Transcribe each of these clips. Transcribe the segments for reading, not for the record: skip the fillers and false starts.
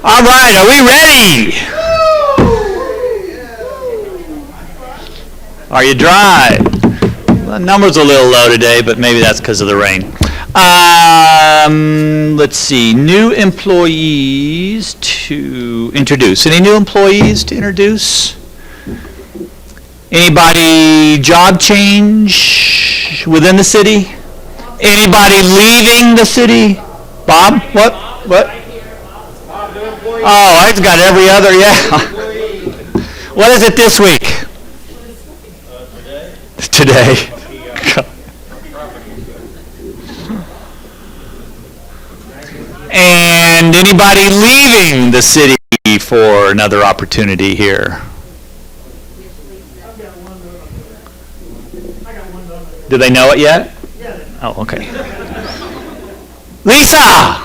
All right, are we ready? Are you dry? The number's a little low today, but maybe that's because of the rain. Let's see, new employees to introduce. Any new employees to introduce? Anybody job change within the city? Anybody leaving the city? Bob, what? Oh, I've got every other, yeah. What is it this week? Today. And anybody leaving the city for another opportunity here? Do they know it yet? Oh, okay. Lisa!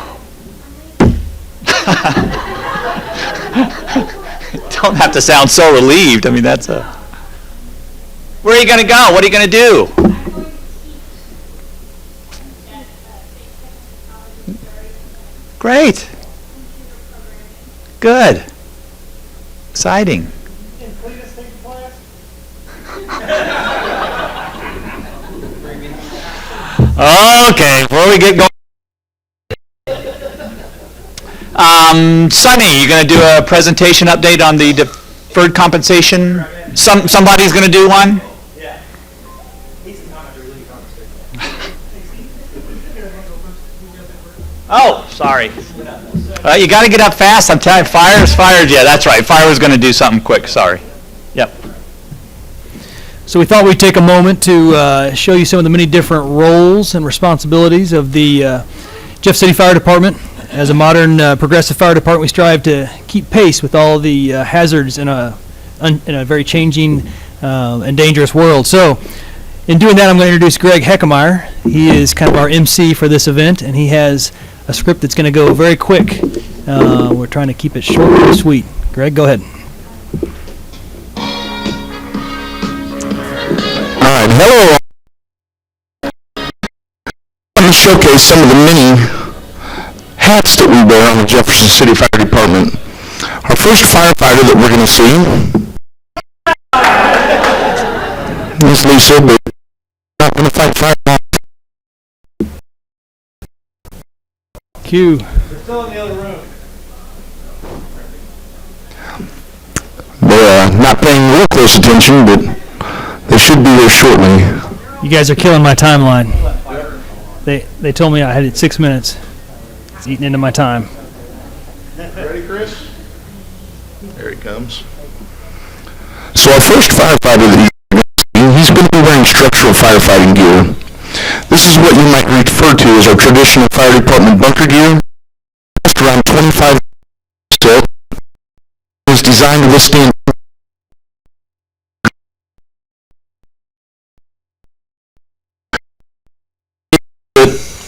Don't have to sound so relieved. I mean, that's a... Where are you going to go? What are you going to do? Great. Good. Exciting. Okay, before we get going. Sonny, you going to do a presentation update on the deferred compensation? Somebody's going to do one? Yeah. Oh, sorry. You got to get up fast. I'm telling you, Fire's fired. Yeah, that's right. Fire was going to do something quick. Sorry. Yep. So we thought we'd take a moment to show you some of the many different roles and responsibilities of the Jeff City Fire Department. As a modern, progressive fire department, we strive to keep pace with all the hazards in a very changing and dangerous world. So, in doing that, I'm going to introduce Greg Heckemeyer. He is kind of our MC for this event, and he has a script that's going to go very quick. We're trying to keep it short and sweet. Greg, go ahead. All right, hello. Let me showcase some of the many hats that we wear on the Jefferson City Fire Department. Our first firefighter that we're going to see is Lisa, but we're not going to fight fire. Q. They're still in the other room. They're not paying real close attention, but they should be there shortly. You guys are killing my timeline. They told me I had 6 minutes. It's eating into my time. Ready, Chris? There he comes. So our first firefighter that he's always going to be wearing structural firefighting gear. This is what you might refer to as our traditional fire department bunker gear. It's around 25 so it is designed to withstand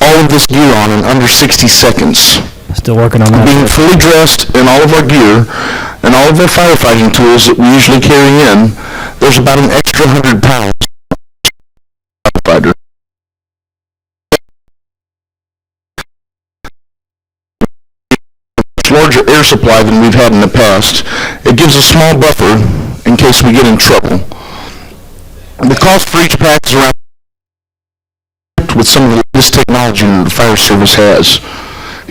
all of this gear on in under 60 seconds. Still working on that. Being fully dressed in all of our gear and all of our firefighting tools that we usually carry in, there's about an extra 100 pounds firefighter. Larger air supply than we've had in the past. It gives a small buffer in case we get in trouble. The cost for each pack is around with some of the latest technology that the fire service has.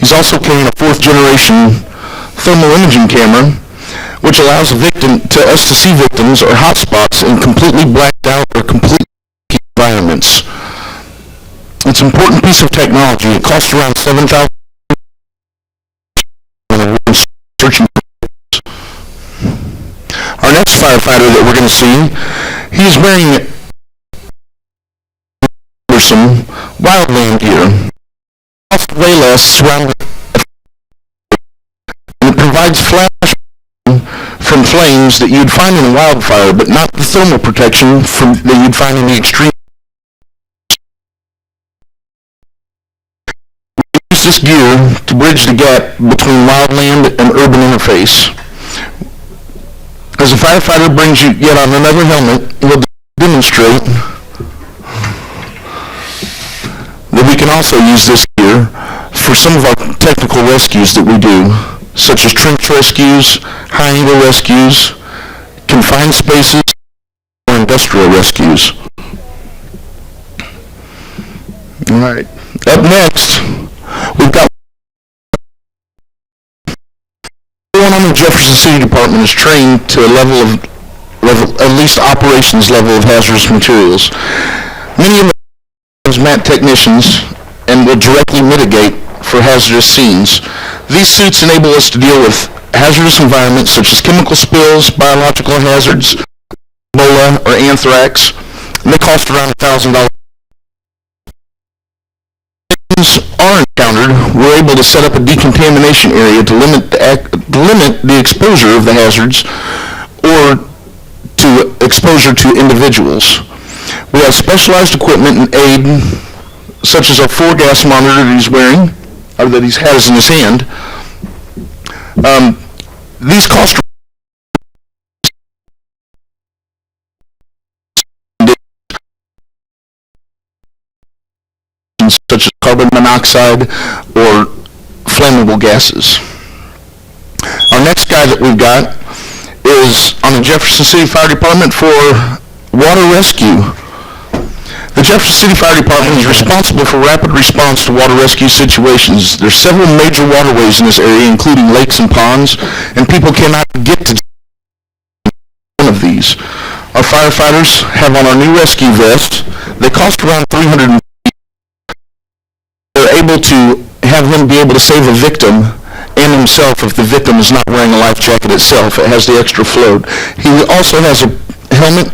He's also carrying a 4th generation thermal imaging camera, which allows us to see victims or hot spots in completely blacked out or completely environments. It's an important piece of technology. It costs around $7,000. Searching for our next firefighter that we're going to see, he's wearing some wildland gear. Costs way less, and it provides flash from flames that you'd find in a wildfire, but not the thermal protection that you'd find in the extreme. We use this gear to bridge the gap between wildland and urban interface. As a firefighter brings you yet on another helmet, we'll demonstrate that we can also use this gear for some of our technical rescues that we do, such as trench rescues, high-angle rescues, confined spaces, or industrial rescues. All right. Up next, we've got everyone on the Jefferson City Department is trained to a level at least operations level of hazardous materials. Many of them are MAT technicians and will directly mitigate for hazardous scenes. These suits enable us to deal with hazardous environments such as chemical spills, biological hazards, Ebola, or anthrax, and they cost around $1,000. Are encountered, we're able to set up a decontamination area to limit the exposure of the hazards or to exposure to individuals. We have specialized equipment and aid, such as our 4-gas monitor that he's wearing, or that he has in his hand. These cost such as carbon monoxide or flammable gases. Our next guy that we've got is on the Jefferson City Fire Department for water rescue. The Jefferson City Fire Department is responsible for rapid response to water rescue situations. There's several major waterways in this area, including lakes and ponds, and people cannot get to one of these. Our firefighters have on our new rescue vests. They cost around $300. They're able to have him be able to save a victim and himself if the victim is not wearing a life jacket itself. It has the extra float. He also has a helmet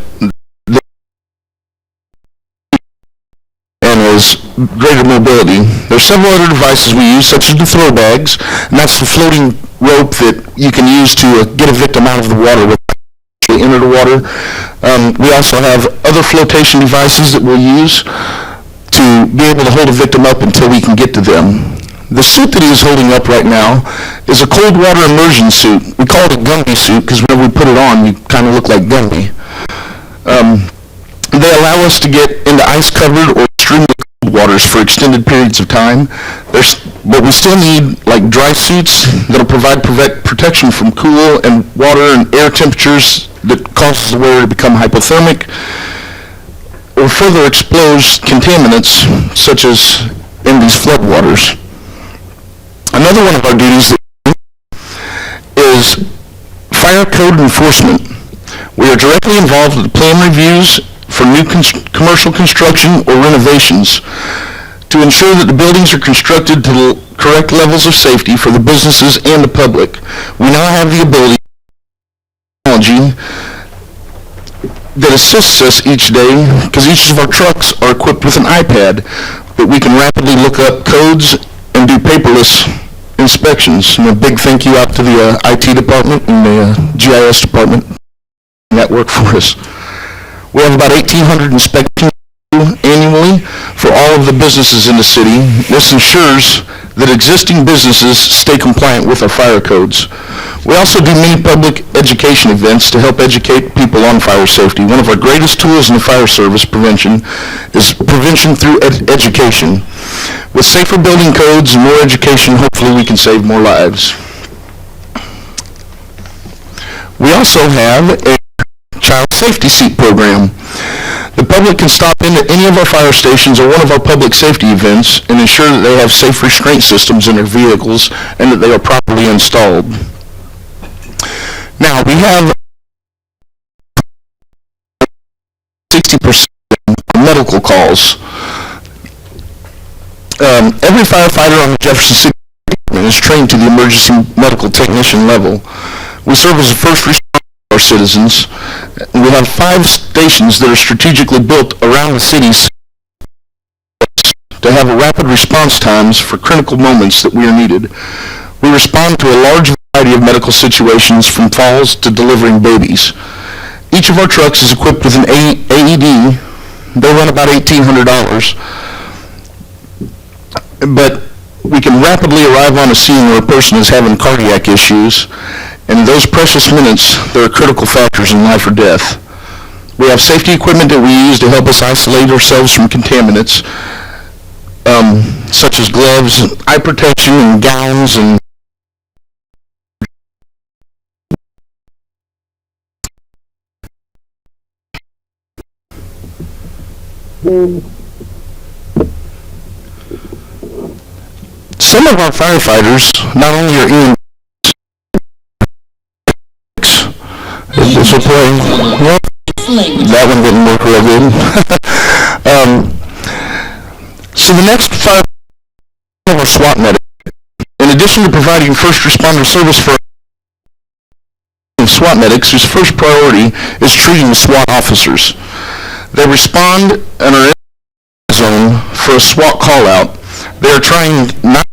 and has greater mobility. There's several other devices we use, such as the throw bags, and that's the floating rope that you can use to get a victim out of the water without actually enter the water. We also have other flotation devices that we'll use to be able to hold a victim up until we can get to them. The suit that he is holding up right now is a cold water immersion suit. We call it a Gumby suit because whenever we put it on, you kind of look like Gumby. They allow us to get into ice-covered or extremely cold waters for extended periods of time. But we still need like dry suits that will provide protection from cool and water and air temperatures that causes the wearer to become hypothermic or further expose contaminants such as in these floodwaters. Another one of our duties is fire code enforcement. We are directly involved with the plan reviews for new commercial construction or renovations to ensure that the buildings are constructed to the correct levels of safety for the businesses and the public. We now have the ability technology that assists us each day, because each of our trucks are equipped with an iPad that we can rapidly look up codes and do paperless inspections. And a big thank you out to the IT department and the GIS department that work for us. We have about 1,800 inspections annually for all of the businesses in the city. This ensures that existing businesses stay compliant with our fire codes. We also do many public education events to help educate people on fire safety. One of our greatest tools in the fire service prevention is prevention through education. With safer building codes and more education, hopefully we can save more lives. We also have a child safety seat program. The public can stop into any of our fire stations or one of our public safety events and ensure that they have safe restraint systems in their vehicles and that they are properly installed. Now, we have 60% medical calls. Every firefighter on the Jefferson City Department is trained to the emergency medical technician level. We serve as a first responder to our citizens. We have 5 stations that are strategically built around the city to have a rapid response times for critical moments that we are needed. We respond to a large variety of medical situations, from falls to delivering babies. Each of our trucks is equipped with an AED. They run about $1,800. But we can rapidly arrive on a scene where a person is having cardiac issues, and in those precious minutes, there are critical factors in life or death. We have safety equipment that we use to help us isolate ourselves from contaminants, such as gloves, eye protection, and gowns, and some of our firefighters not only are EMTs, is a play. Well, that one didn't work real good. So the next firefighter are SWAT medics. In addition to providing first responder service for SWAT medics, whose first priority is treating the SWAT officers. They respond and are in the zone for a SWAT call-out. They are trying not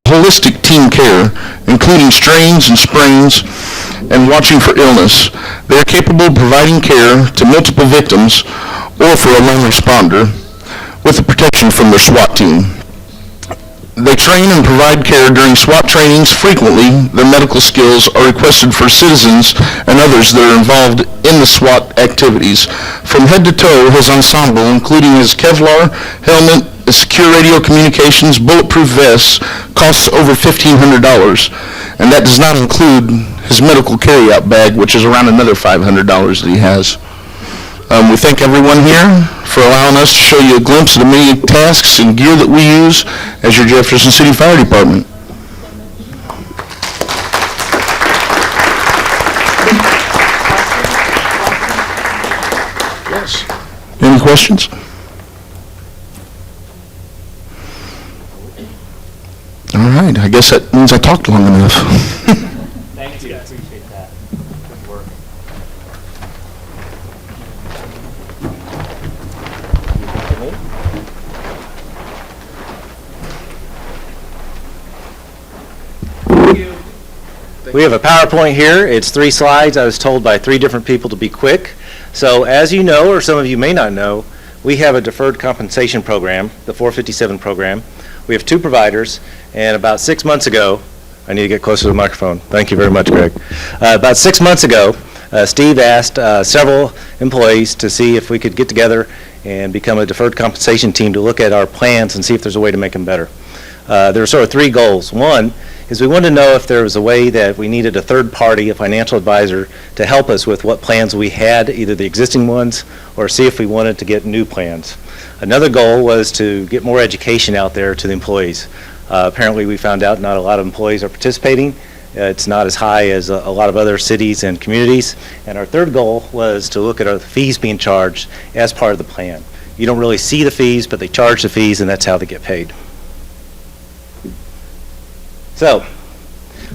holistic team care, including strains and sprains, and watching for illness. They are capable of providing care to multiple victims or for a lone responder with the protection from their SWAT team. They train and provide care during SWAT trainings frequently. Their medical skills are requested for citizens and others that are involved in the SWAT activities. From head to toe, his ensemble, including his Kevlar helmet, secure radio communications, bulletproof vests, costs over $1,500. And that does not include his medical carry-out bag, which is around another $500 that he has. We thank everyone here for allowing us to show you a glimpse of the many tasks and gear that we use as your Jefferson City Fire Department. Yes. Any questions? All right, I guess that means I talked long enough. Thank you. I appreciate that. Good work. We have a PowerPoint here. It's 3 slides. I was told by 3 different people to be quick. So as you know, or some of you may not know, we have a deferred compensation program, the 457 program. We have 2 providers, and about 6 months ago, I need to get closer to the microphone. Thank you very much, Greg. About 6 months ago, Steve asked several employees to see if we could get together and become a deferred compensation team to look at our plans and see if there's a way to make them better. There were sort of 3 goals. One is we wanted to know if there was a way that we needed a third party, a financial advisor, to help us with what plans we had, either the existing ones or see if we wanted to get new plans. Another goal was to get more education out there to the employees. Apparently we found out not a lot of employees are participating. It's not as high as a lot of other cities and communities. And our third goal was to look at our fees being charged as part of the plan. You don't really see the fees, but they charge the fees, and that's how they get paid. So,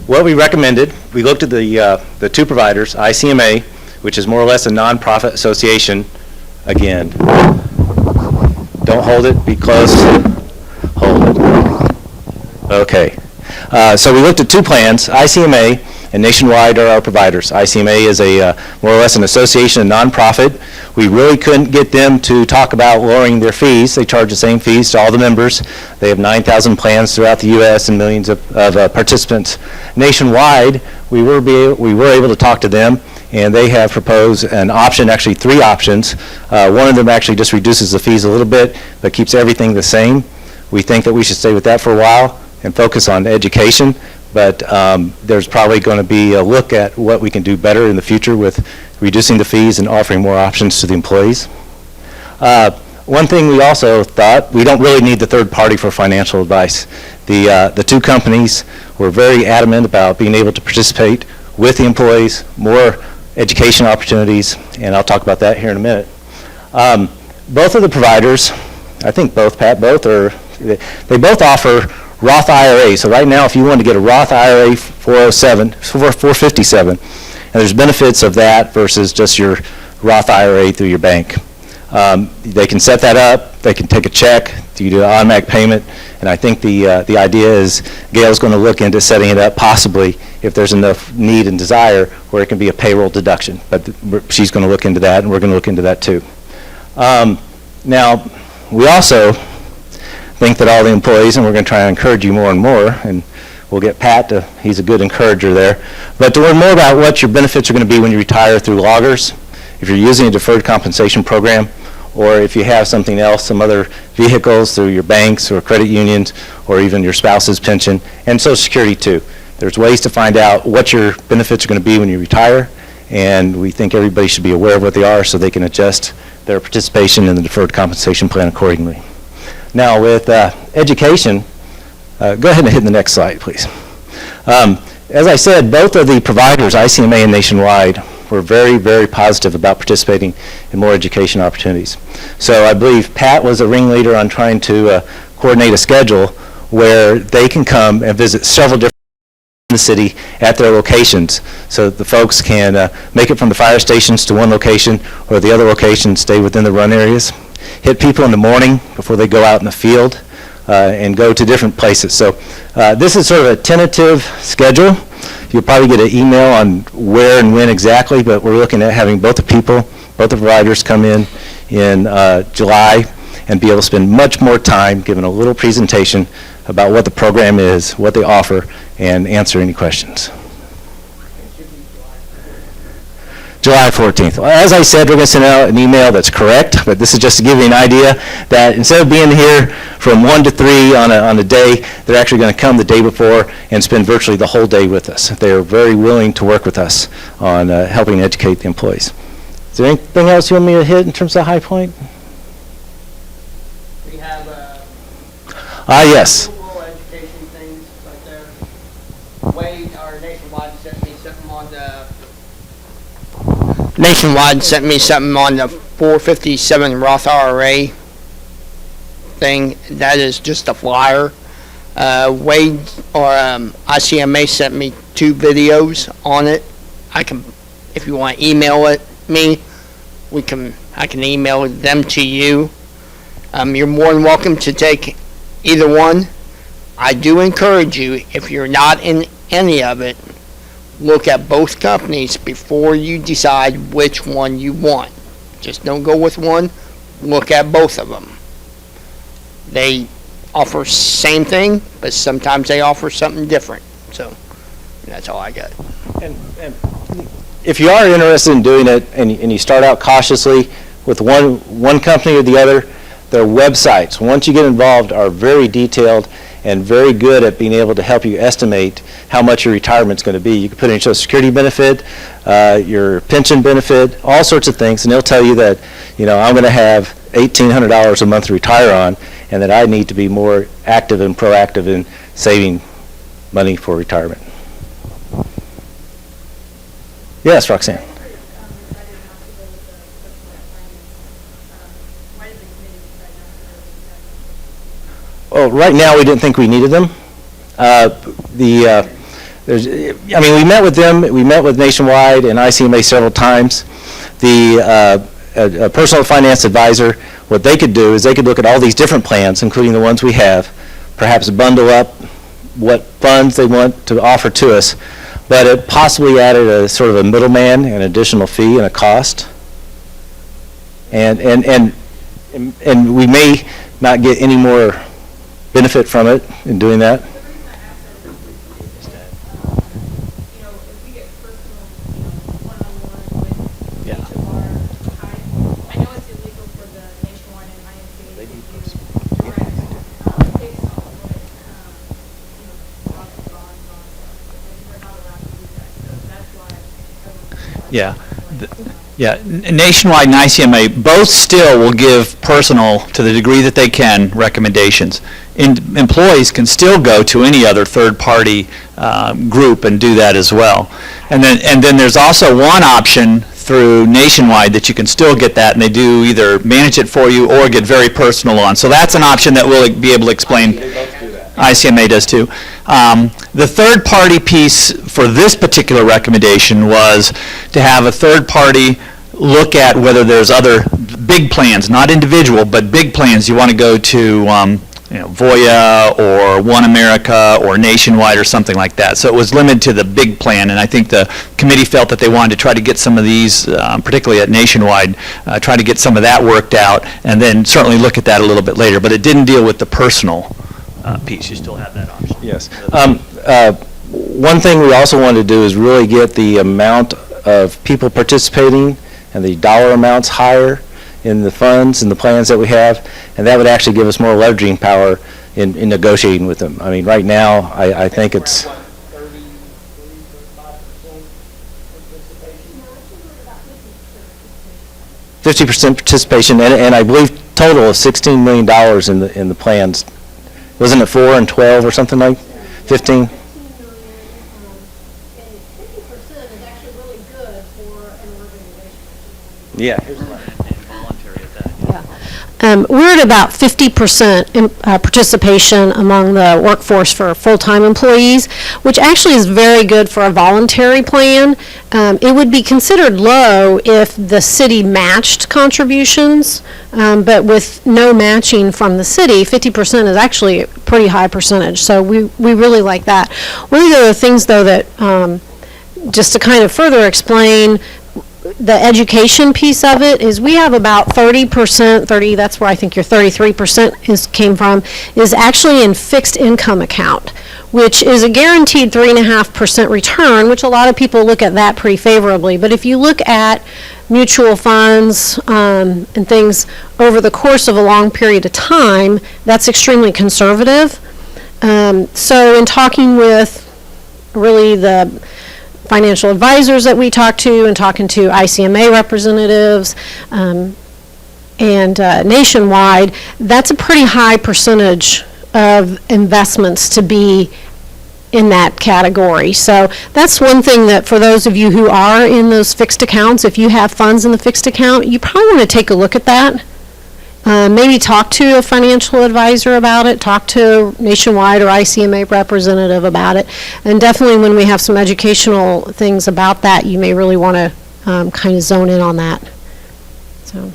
what we recommended, we looked at the two providers, ICMA, which is more or less a nonprofit association. Again, don't hold it, be close, hold it. Okay. So we looked at two plans, ICMA and Nationwide are our providers. ICMA is a more or less an association, a nonprofit. We really couldn't get them to talk about lowering their fees. They charge the same fees to all the members. They have 9,000 plans throughout the U.S. and millions of participants. Nationwide, we were able to talk to them, and they have proposed an option, actually 3 options. One of them actually just reduces the fees a little bit, but keeps everything the same. We think that we should stay with that for a while and focus on education, but there's probably going to be a look at what we can do better in the future with reducing the fees and offering more options to the employees. One thing we also thought, we don't really need the third party for financial advice. The two companies were very adamant about being able to participate with the employees, more education opportunities, and I'll talk about that here in a minute. Both of the providers, I think both, Pat, they both offer Roth IRA. So right now, if you want to get a Roth IRA 457, and there's benefits of that versus just your Roth IRA through your bank. They can set that up. They can take a check. You do an automatic payment. And I think the idea is Gail's going to look into setting it up possibly if there's enough need and desire where it can be a payroll deduction. But she's going to look into that, and we're going to look into that too. Now, we also think that all the employees, and we're going to try and encourage you more and more, and we'll get Pat he's a good encourager there, but to learn more about what your benefits are going to be when you retire through loggers, if you're using a deferred compensation program, or if you have something else, some other vehicles through your banks or credit unions, or even your spouse's pension, and Social Security too. There's ways to find out what your benefits are going to be when you retire, and we think everybody should be aware of what they are so they can adjust their participation in the deferred compensation plan accordingly. Now with education, go ahead and hit the next slide, please. As I said, both of the providers, ICMA and Nationwide, were very, very positive about participating in more education opportunities. So I believe Pat was a ringleader on trying to coordinate a schedule where they can come and visit several different in the city at their locations, so that the folks can make it from the fire stations to one location, or the other location stay within the run areas. Hit people in the morning before they go out in the field and go to different places. So this is sort of a tentative schedule. You'll probably get an email on where and when exactly, but we're looking at having both the providers come in July and be able to spend much more time giving a little presentation about what the program is, what they offer, and answer any questions. July 14th. Well, as I said, we're going to send out an email that's correct, but this is just to give you an idea that instead of being here from 1 to 3 on a day, they're actually going to come the day before and spend virtually the whole day with us. They're very willing to work with us on helping educate the employees. Is there anything else you want me to hit in terms of High Point? We have yes. rural education things right there. Wade, our Nationwide sent me something on the 457 Roth IRA thing. That is just a flyer. Wade or ICMA sent me 2 videos on it. I can, if you want to email it me, I can email them to you. You're more than welcome to take either one. I do encourage you, if you're not in any of it, look at both companies before you decide which one you want. Just don't go with one. Look at both of them. They offer same thing, but sometimes they offer something different. So that's all I got. And if you are interested in doing it and you start out cautiously with one company or the other, their websites, once you get involved, are very detailed and very good at being able to help you estimate how much your retirement's going to be. You can put in your Social Security benefit, your pension benefit, all sorts of things, and they'll tell you that, I'm going to have $1,800 a month to retire on, and that I need to be more active and proactive in saving money for retirement. Yes, Roxanne. Well, right now we didn't think we needed them. we met with them, we met with Nationwide and ICMA several times. A personal finance advisor, what they could do is they could look at all these different plans, including the ones we have, perhaps bundle up what funds they want to offer to us, but it possibly added a sort of a middleman, an additional fee and a cost. And we may not get any more benefit from it in doing that. Yeah. Nationwide and ICMA both still will give personal, to the degree that they can, recommendations. Employees can still go to any other third-party group and do that as well. And then there's also one option through Nationwide that you can still get that, and they do either manage it for you or get very personal on. So that's an option that we'll be able to explain. ICMA does too. The third-party piece for this particular recommendation was to have a third party look at whether there's other big plans, not individual, but big plans. You want to go to Voya or One America or Nationwide or something like that. So it was limited to the big plan, and I think the committee felt that they wanted to try to get some of these, particularly at Nationwide, try to get some of that worked out, and then certainly look at that a little bit later. But it didn't deal with the personal piece. You still have that option. Yes. One thing we also wanted to do is really get the amount of people participating and the dollar amounts higher in the funds and the plans that we have, and that would actually give us more leveraging power in negotiating with them. I mean, right now, I think it's 50% participation, and I believe total of $16 million in the plans. Wasn't it 4 and 12 or something like 15? And 50% is actually really good for an organization. Yeah. We're at about 50% participation among the workforce for full-time employees, which actually is very good for a voluntary plan. It would be considered low if the city matched contributions, but with no matching from the city, 50% is actually a pretty high percentage. So we really like that. One of the things, though, that just to kind of further explain the education piece of it is we have about 30%, that's where I think your 33% came from, is actually in fixed income account, which is a guaranteed 3.5% return, which a lot of people look at that pretty favorably. But if you look at mutual funds and things over the course of a long period of time, that's extremely conservative. So in talking with really the financial advisors that we talk to and talking to ICMA representatives and Nationwide, that's a pretty high percentage of investments to be in that category. So that's one thing that for those of you who are in those fixed accounts, if you have funds in the fixed account, you probably want to take a look at that. Maybe talk to a financial advisor about it, talk to Nationwide or ICMA representative about it, and definitely when we have some educational things about that, you may really want to kind of zone in on that. So.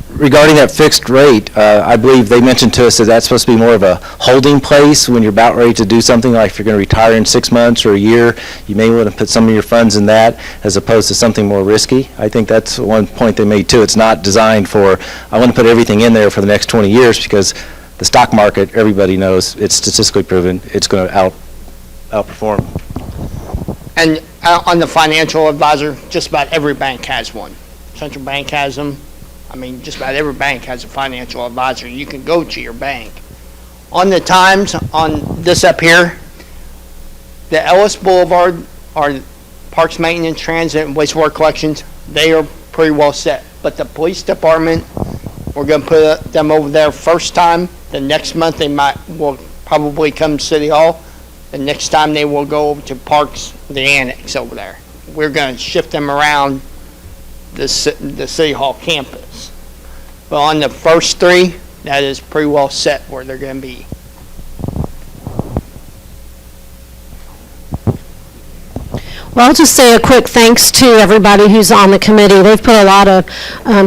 Regarding that fixed rate, I believe they mentioned to us that that's supposed to be more of a holding place when you're about ready to do something, like if you're going to retire in 6 months or a year, you may want to put some of your funds in that as opposed to something more risky. I think that's one point they made too. It's not designed for, I want to put everything in there for the next 20 years because the stock market, everybody knows, it's statistically proven, it's going to outperform. And on the financial advisor, just about every bank has one. Central Bank has them. I mean, just about every bank has a financial advisor. You can go to your bank. On the times on this up here, the Ellis Boulevard, our Parks Maintenance, Transit, and Wastewater Collections, they are pretty well set. But the police department, we're going to put them over there first time. The next month will probably come to City Hall. The next time they will go over to Parks, the annex over there. We're going to shift them around the City Hall campus. But on the first three, that is pretty well set where they're going to be. Well, I'll just say a quick thanks to everybody who's on the committee. They've put a lot of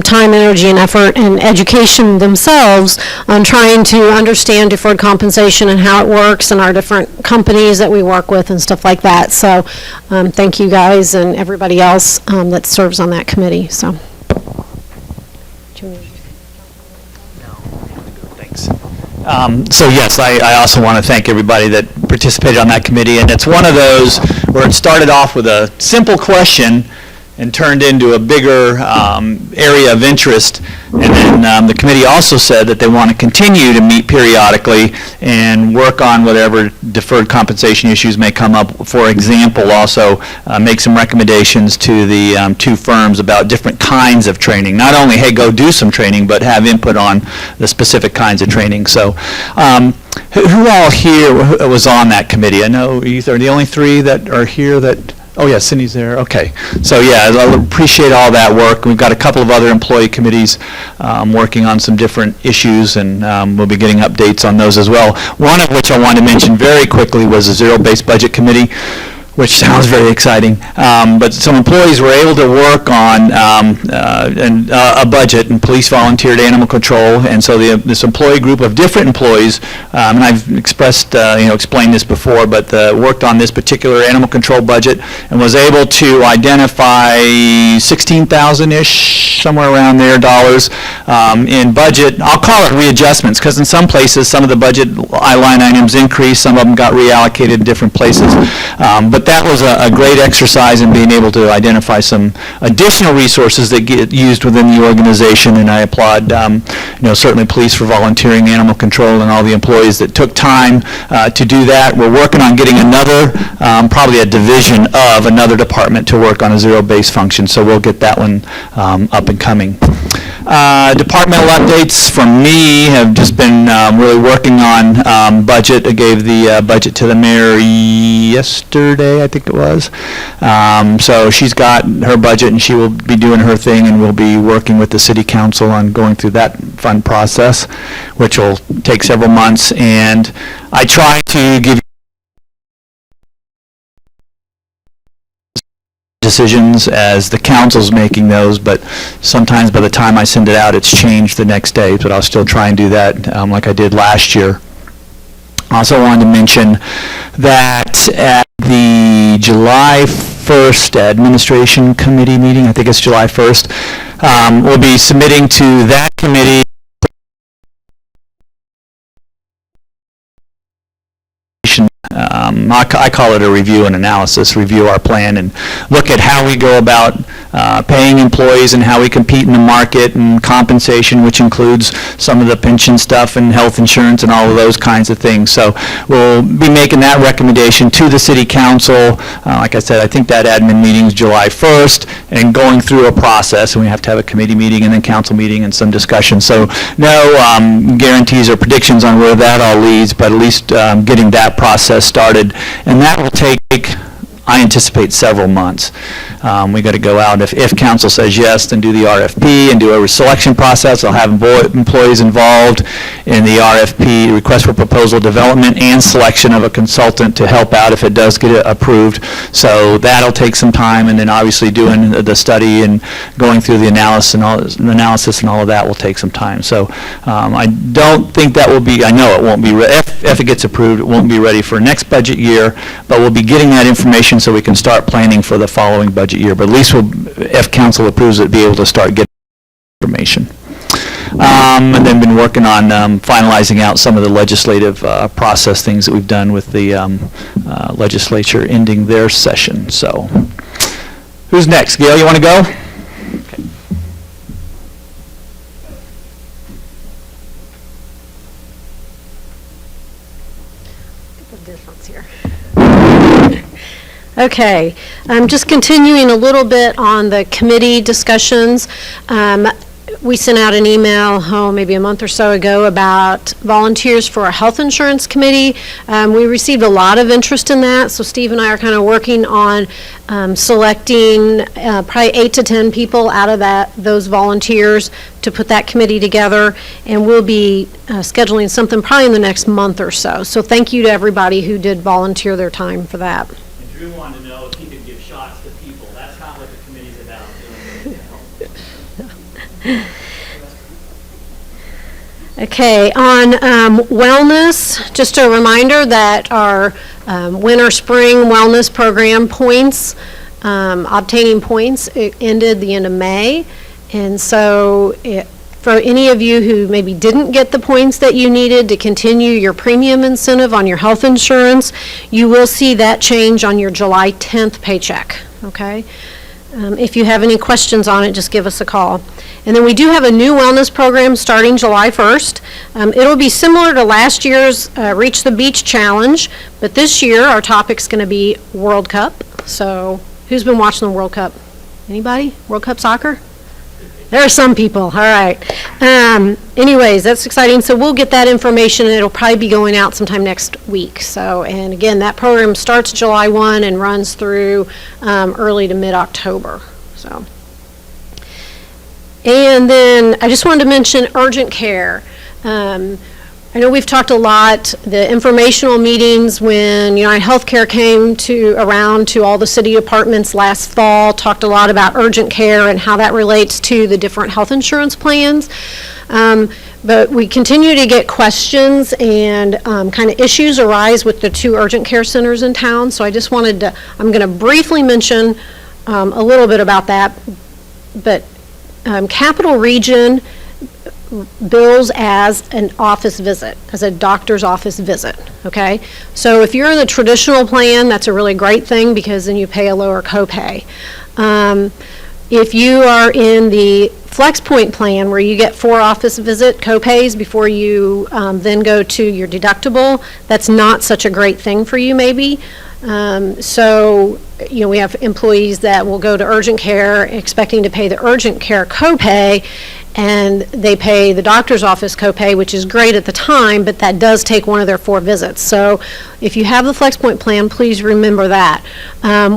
time, energy, and effort and education themselves on trying to understand deferred compensation and how it works and our different companies that we work with and stuff like that. So thank you guys and everybody else that serves on that committee. So. Thanks. So yes, I also want to thank everybody that participated on that committee, and it's one of those where it started off with a simple question and turned into a bigger area of interest, and then the committee also said that they want to continue to meet periodically and work on whatever deferred compensation issues may come up. For example, also make some recommendations to the two firms about different kinds of training. Not only, hey, go do some training, but have input on the specific kinds of training. So who all here was on that committee? I know you are the only three that are here that... Oh, yeah, Cindy's there. Okay. So, yeah, I appreciate all that work. We've got a couple of other employee committees working on some different issues, and we'll be getting updates on those as well. One of which I wanted to mention very quickly was the Zero-Based Budget Committee, which sounds very exciting. But some employees were able to work on a budget, and police volunteered animal control, and so this employee group of different employees, and I've explained this before, but worked on this particular animal control budget and was able to identify 16,000-ish, somewhere around there, dollars in budget. I'll call it readjustments, because in some places, some of the budget line items increased, some of them got reallocated in different places. But that was a great exercise in being able to identify some additional resources that get used within the organization, and I applaud, certainly police for volunteering, animal control, and all the employees that took time to do that. We're working on getting another, probably a division of another department to work on a zero-based function, so we'll get that one up and coming. Departmental updates from me have just been really working on budget. I gave the budget to the mayor yesterday, I think it was. So she's got her budget, and she will be doing her thing, and we'll be working with the city council on going through that fun process, which will take several months. And I try to give decisions as the council's making those, but sometimes by the time I send it out, it's changed the next day, but I'll still try and do that like I did last year. I also wanted to mention that at the July 1st Administration Committee meeting, I think it's July 1st, we'll be submitting to that committee I call it a review and analysis, review our plan and look at how we go about paying employees and how we compete in the market and compensation, which includes some of the pension stuff and health insurance and all of those kinds of things. So we'll be making that recommendation to the city council. Like I said, I think that admin meeting is July 1st, and going through a process, and we have to have a committee meeting and then council meeting and some discussion. So no guarantees or predictions on where that all leads, but at least getting that process started. And that will take, I anticipate, several months. We got to go out. If council says yes, then do the RFP and do a selection process. I'll have employees involved in the RFP, request for proposal development, and selection of a consultant to help out if it does get approved. So that'll take some time, and then obviously doing the study and going through the analysis and all of that will take some time. So I don't think that will be, I know it won't be, if it gets approved, it won't be ready for next budget year, but we'll be getting that information so we can start planning for the following budget year. But at least we'll, if council approves it, be able to start getting information. And then been working on finalizing out some of the legislative process things that we've done with the legislature ending their session. So who's next? Gail, you want to go? Okay. The difference here. Okay, just continuing a little bit on the committee discussions. We sent out an email, maybe a month or so ago, about volunteers for a health insurance committee. We received a lot of interest in that, so Steve and I are kind of working on selecting probably 8 to 10 people out of those volunteers to put that committee together, and we'll be scheduling something probably in the next month or so. So thank you to everybody who did volunteer their time for that. Drew wanted to know if he could give shot Okay, on wellness, just a reminder that our winter, spring wellness program points, obtaining points, it ended the end of May. And so for any of you who maybe didn't get the points that you needed to continue your premium incentive on your health insurance, you will see that change on your July 10th paycheck, okay? If you have any questions on it, just give us a call. And then we do have a new wellness program starting July 1st. It'll be similar to last year's Reach the Beach Challenge, but this year our topic's going to be World Cup. So who's been watching the World Cup? Anybody? World Cup soccer? There are some people, all right. Anyways, that's exciting. So we'll get that information, and it'll probably be going out sometime next week. So, and again, that program starts July 1 and runs through early to mid-October. So, and then I just wanted to mention urgent care. I know we've talked a lot, the informational meetings when United Healthcare came around to all the city departments last fall, talked a lot about urgent care and how that relates to the different health insurance plans. But we continue to get questions and kind of issues arise with the 2 urgent care centers in town. So I just wanted to, I'm going to briefly mention a little bit about that. But Capital Region bills as an office visit, as a doctor's office visit, okay? So if you're in the traditional plan, that's a really great thing because then you pay a lower copay. If you are in the FlexPoint plan where you get 4 office visit copays before you then go to your deductible, that's not such a great thing for you maybe. So, we have employees that will go to urgent care expecting to pay the urgent care copay, and they pay the doctor's office copay, which is great at the time, but that does take one of their 4 visits. So if you have the FlexPoint plan, please remember that.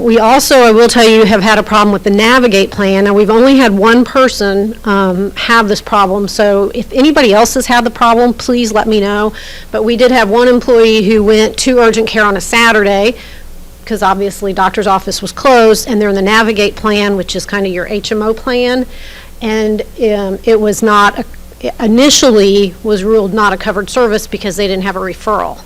We also, I will tell you, have had a problem with the Navigate plan. Now, we've only had one person have this problem, so if anybody else has had the problem, please let me know. But we did have one employee who went to urgent care on a Saturday, because obviously doctor's office was closed, and they're in the Navigate plan, which is kind of your HMO plan. And it was not, initially was ruled not a covered service because they didn't have a referral,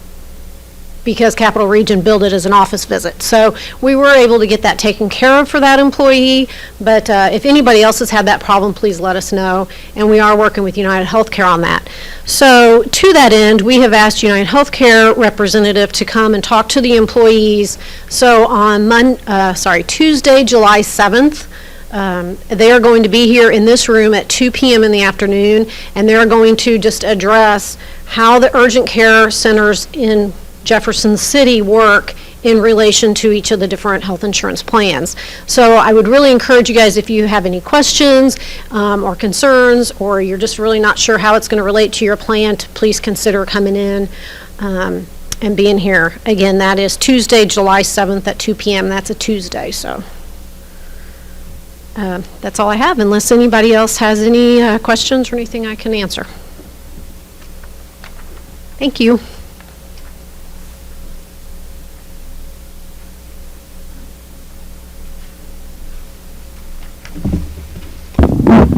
because Capital Region billed it as an office visit. So we were able to get that taken care of for that employee, but if anybody else has had that problem, please let us know, and we are working with United Healthcare on that. So to that end, we have asked United Healthcare representative to come and talk to the employees. So on Tuesday, July 7th, they are going to be here in this room at 2 p.m. in the afternoon, and they're going to just address how the urgent care centers in Jefferson City work in relation to each of the different health insurance plans. So I would really encourage you guys, if you have any questions or concerns, or you're just really not sure how it's going to relate to your plan, to please consider coming in and being here. Again, that is Tuesday, July 7th at 2 p.m. That's a Tuesday, so. That's all I have, unless anybody else has any questions or anything I can answer. Thank you.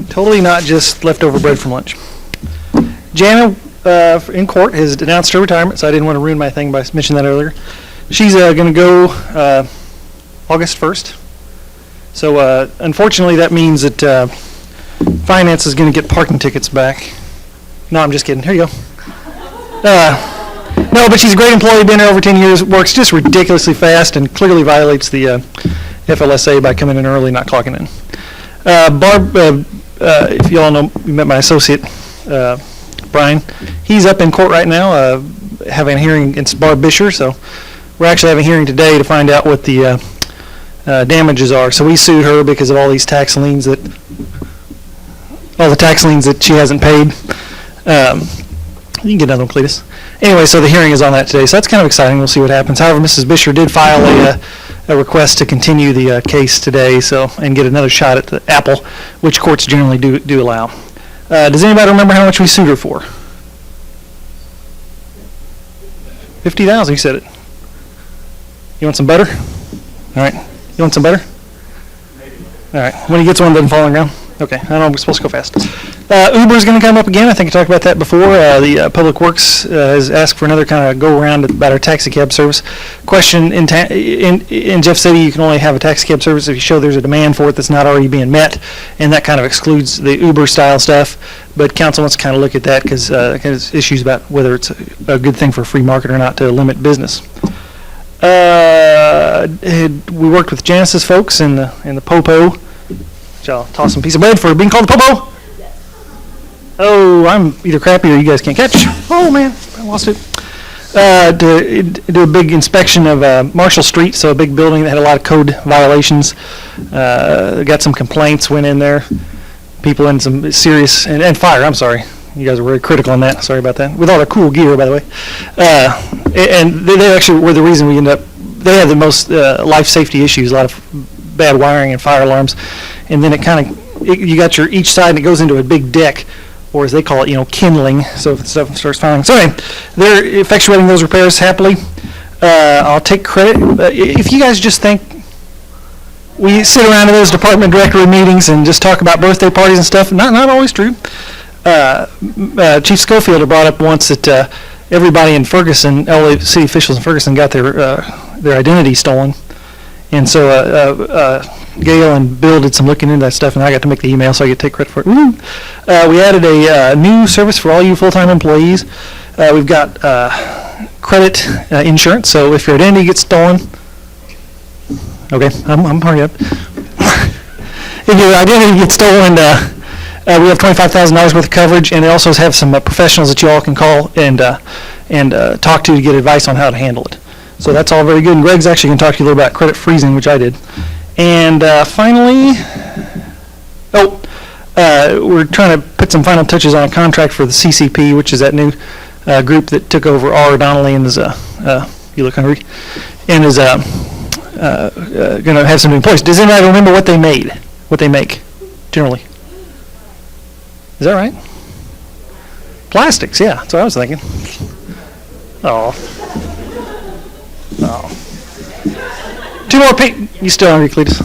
Totally not just leftover bread from lunch. Jana in court has announced her retirement, so I didn't want to ruin my thing by mentioning that earlier. She's going to go August 1st. So unfortunately, that means that finance is going to get parking tickets back. No, I'm just kidding. Here you go. No, but she's a great employee, been here over 10 years, works just ridiculously fast, and clearly violates the FLSA by coming in early, not clocking in. Barb, if you all know, you met my associate, Brian. He's up in court right now, having a hearing against Barb Bisher, so we're actually having a hearing today to find out what the damages are. So we sued her because of all the tax liens that she hasn't paid. You can get another one, Cletus. Anyway, so the hearing is on that today, so that's kind of exciting. We'll see what happens. However, Mrs. Bisher did file a request to continue the case today, and get another shot at the apple, which courts generally do allow. Does anybody remember how much we sued her for? $50,000, you said it. You want some butter? All right. You want some butter? All right. When he gets one that doesn't fall on the ground? Okay, I know we're supposed to go fast. Uber's going to come up again. I think I talked about that before. The Public Works has asked for another kind of go-around about our taxi cab service. Question, in Jeff City, you can only have a taxi cab service if you show there's a demand for it that's not already being met, and that kind of excludes the Uber-style stuff. But council wants to kind of look at that because there's issues about whether it's a good thing for a free market or not to limit business. We worked with Janice's folks in the Popo. I'll toss some piece of bread for being called the Popo. Oh, I'm either crappy or you guys can't catch. Oh man, I lost it. To do a big inspection of Marshall Street, so a big building that had a lot of code violations. Got some complaints, went in there. People in some serious, and fire, I'm sorry. You guys were very critical on that. Sorry about that. With all their cool gear, by the way. And they actually were the reason we ended up, they had the most life safety issues, a lot of bad wiring and fire alarms. And then it kind of, you got your each side and it goes into a big deck, or as they call it, kindling. So if the stuff starts firing. So anyway, they're effectuating those repairs happily. I'll take credit. If you guys just think we sit around in those department directory meetings and just talk about birthday parties and stuff, not always true. Chief Schofield had brought up once that everybody in Ferguson, LA city officials in Ferguson, got their identity stolen, and so Gail and Bill did some looking into that stuff, and I got to make the email, so I get to take credit for it. Woo! We added a new service for all you full-time employees. We've got credit insurance, so if your identity gets stolen, okay, I'm hurry up. If your identity gets stolen, we have $25,000 worth of coverage, and they also have some professionals that you all can call and talk to get advice on how to handle it. So that's all very good. And Greg's actually going to talk to you a little about credit freezing, which I did. And finally, we're trying to put some final touches on a contract for the CCP, which is that new group that took over R. Donnelly and is, you look hungry, and is going to have some new employees. Does anybody remember what they make, generally? Is that right? Plastics, yeah, that's what I was thinking. Oh. Two more You still hungry, Cletus?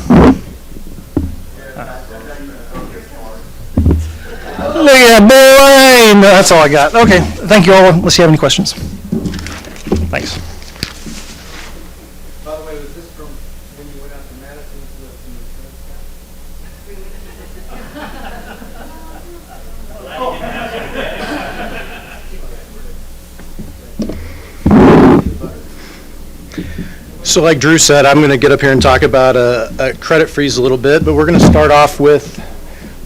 Look at that boy! No, that's all I got. Okay, thank you all, unless you have any questions. Thanks. By the way, was this from when you went out to Madison to look So like Drew said, I'm going to get up here and talk about a credit freeze a little bit, but we're going to start off with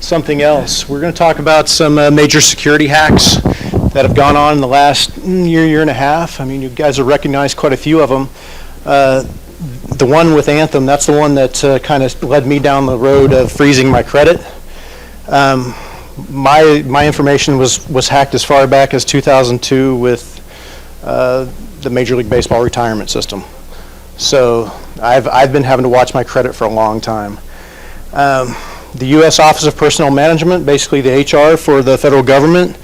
something else. We're going to talk about some major security hacks that have gone on in the last year and a half. I mean, you guys have recognized quite a few of them. The one with Anthem, that's the one that kind of led me down the road of freezing my credit. My information was hacked as far back as 2002 with the Major League Baseball retirement system. So I've been having to watch my credit for a long time. The U.S. Office of Personnel Management, basically the HR for the federal government,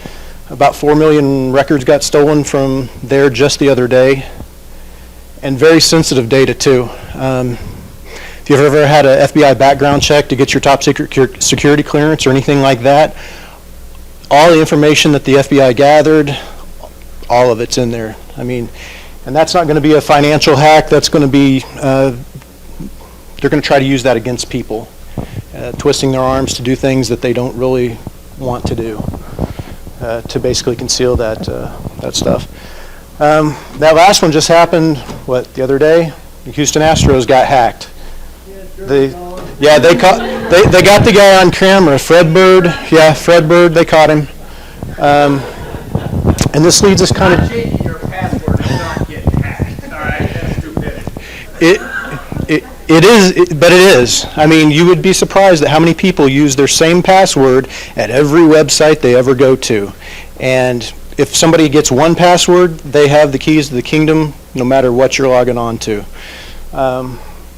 about 4 million records got stolen from there just the other day, and very sensitive data too. If you've ever had an FBI background check to get your top secret security clearance or anything like that, all the information that the FBI gathered, all of it's in there. I mean, and that's not going to be a financial hack. That's going to be, they're going to try to use that against people, twisting their arms to do things that they don't really want to do, to basically conceal that stuff. That last one just happened, the other day? The Houston Astros got hacked. They got the guy on camera, Fred Bird. Yeah, Fred Bird, they caught him. And this leads us kind of... changing your password is not getting hacked. All right, that's stupidity. But it is. I mean, you would be surprised at how many people use their same password at every website they ever go to. And if somebody gets one password, they have the keys to the kingdom no matter what you're logging on to.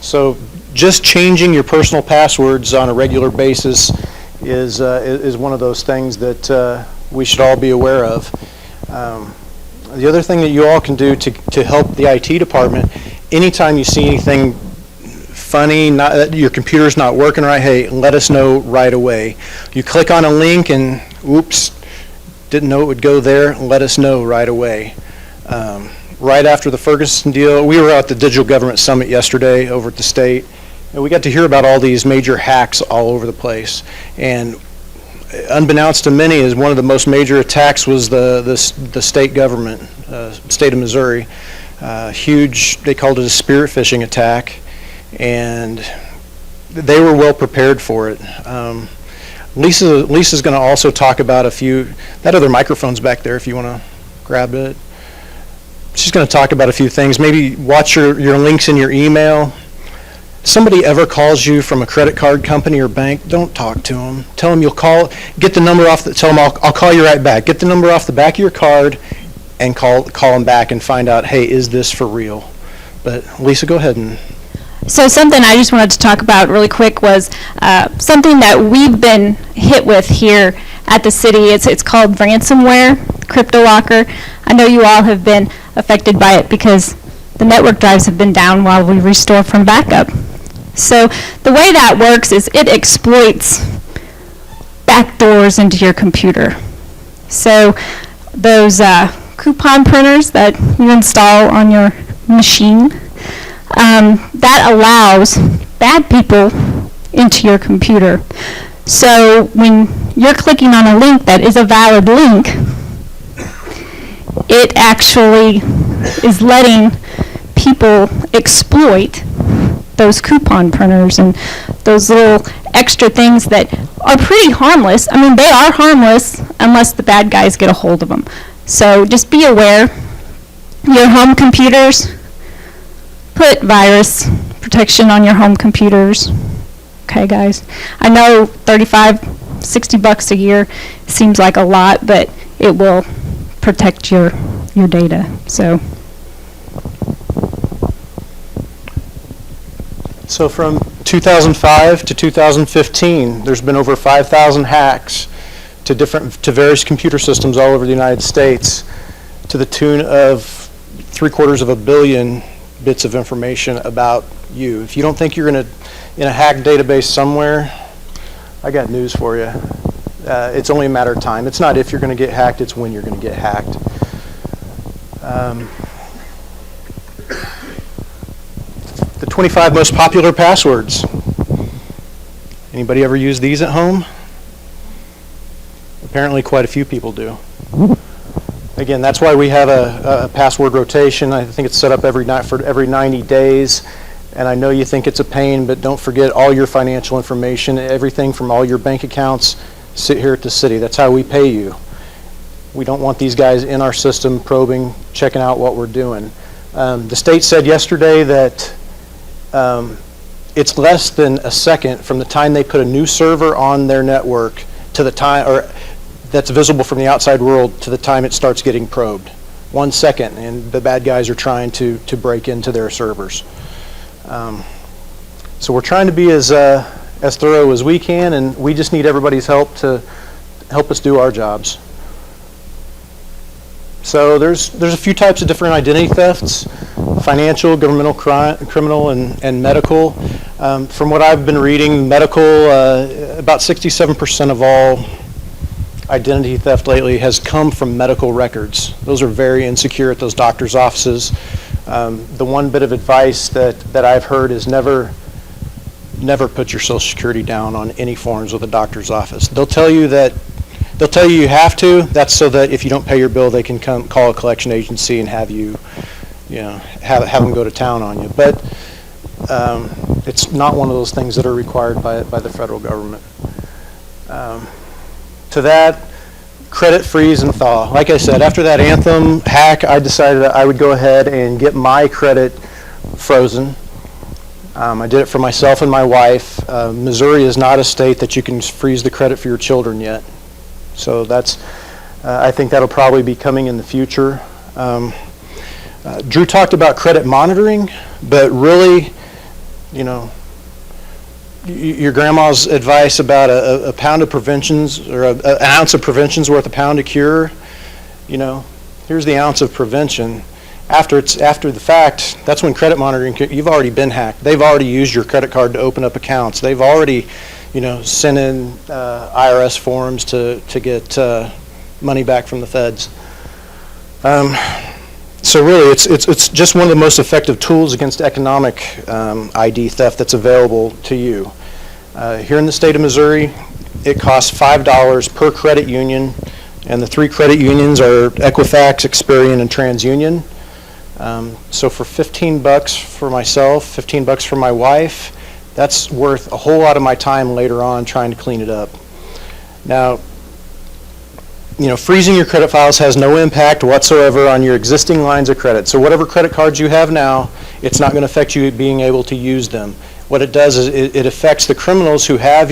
So just changing your personal passwords on a regular basis is one of those things that we should all be aware of. The other thing that you all can do to help the IT department, anytime you see anything funny, not, that your computer's not working right, hey, let us know right away. You click on a link and, oops, didn't know it would go there, let us know right away. Right after the Ferguson deal, we were at the Digital Government Summit yesterday over at the state, and we got to hear about all these major hacks all over the place. And unbeknownst to many, is one of the most major attacks was the state government, state of Missouri. Huge, they called it a spirit phishing attack, and they were well prepared for it. Lisa's going to also talk about a few, that other microphone's back there if you want to grab it. She's going to talk about a few things. Maybe watch your links in your email. Somebody ever calls you from a credit card company or bank, don't talk to them. Tell them you'll call, get the number off, tell them I'll call you right back. Get the number off the back of your card and call them back and find out, hey, is this for real? But Lisa, go ahead and. So something I just wanted to talk about really quick was something that we've been hit with here at the city. It's called ransomware, CryptoLocker. I know you all have been affected by it because the network drives have been down while we restore from backup. So the way that works is it exploits backdoors into your computer. So those coupon printers that you install on your machine, that allows bad people into your computer. So when you're clicking on a link that is a valid link, it actually is letting people exploit those coupon printers and those little extra things that are pretty harmless. I mean, they are harmless unless the bad guys get a hold of them. So just be aware. Your home computers, put virus protection on your home computers. Okay, guys? I know $35-$60 a year seems like a lot, but it will protect your data. So from 2005 to 2015, there's been over 5,000 hacks to various computer systems all over the United States, to the tune of 750 million bits of information about you. If you don't think you're in a hacked database somewhere, I got news for you. It's only a matter of time. It's not if you're going to get hacked, it's when you're going to get hacked. The 25 most popular passwords. Anybody ever use these at home? Apparently quite a few people do. Again, that's why we have a password rotation. I think it's set up every 90 days. And I know you think it's a pain, but don't forget all your financial information, everything from all your bank accounts sit here at the city. That's how we pay you. We don't want these guys in our system probing, checking out what we're doing. The state said yesterday that it's less than a second from the time they put a new server on their network to the time, or that's visible from the outside world, to the time it starts getting probed. 1 second, and the bad guys are trying to break into their servers. So we're trying to be as thorough as we can, and we just need everybody's help to help us do our jobs. So there's a few types of different identity thefts: financial, governmental, criminal, and medical. From what I've been reading, medical, about 67% of all identity theft lately has come from medical records. Those are very insecure at those doctors' offices. The one bit of advice that I've heard is never put your Social Security down on any forms with a doctor's office. They'll tell you you have to. That's so that if you don't pay your bill, they can come call a collection agency and have you know, have them go to town on you. But it's not one of those things that are required by the federal government. To that, credit freeze and thaw. Like I said, after that Anthem hack, I decided that I would go ahead and get my credit frozen. I did it for myself and my wife. Missouri is not a state that you can freeze the credit for your children yet. So that's, I think that'll probably be coming in the future. Drew talked about credit monitoring, but really, you know, your grandma's advice about a pound of preventions, or an ounce of prevention's worth a pound of cure, you know, here's the ounce of prevention. after the fact, that's when credit monitoring, you've already been hacked. They've already used your credit card to open up accounts. They've already, sent in IRS forms to get money back from the feds. So really, it's just one of the most effective tools against economic ID theft that's available to you. Here in the state of Missouri, it costs $5 per credit union, and the 3 credit unions are Equifax, Experian, and TransUnion. So for $15 for myself, $15 for my wife, that's worth a whole lot of my time later on trying to clean it up. Now, freezing your credit files has no impact whatsoever on your existing lines of credit. So whatever credit cards you have now, it's not going to affect you being able to use them. What it does is it affects the criminals who have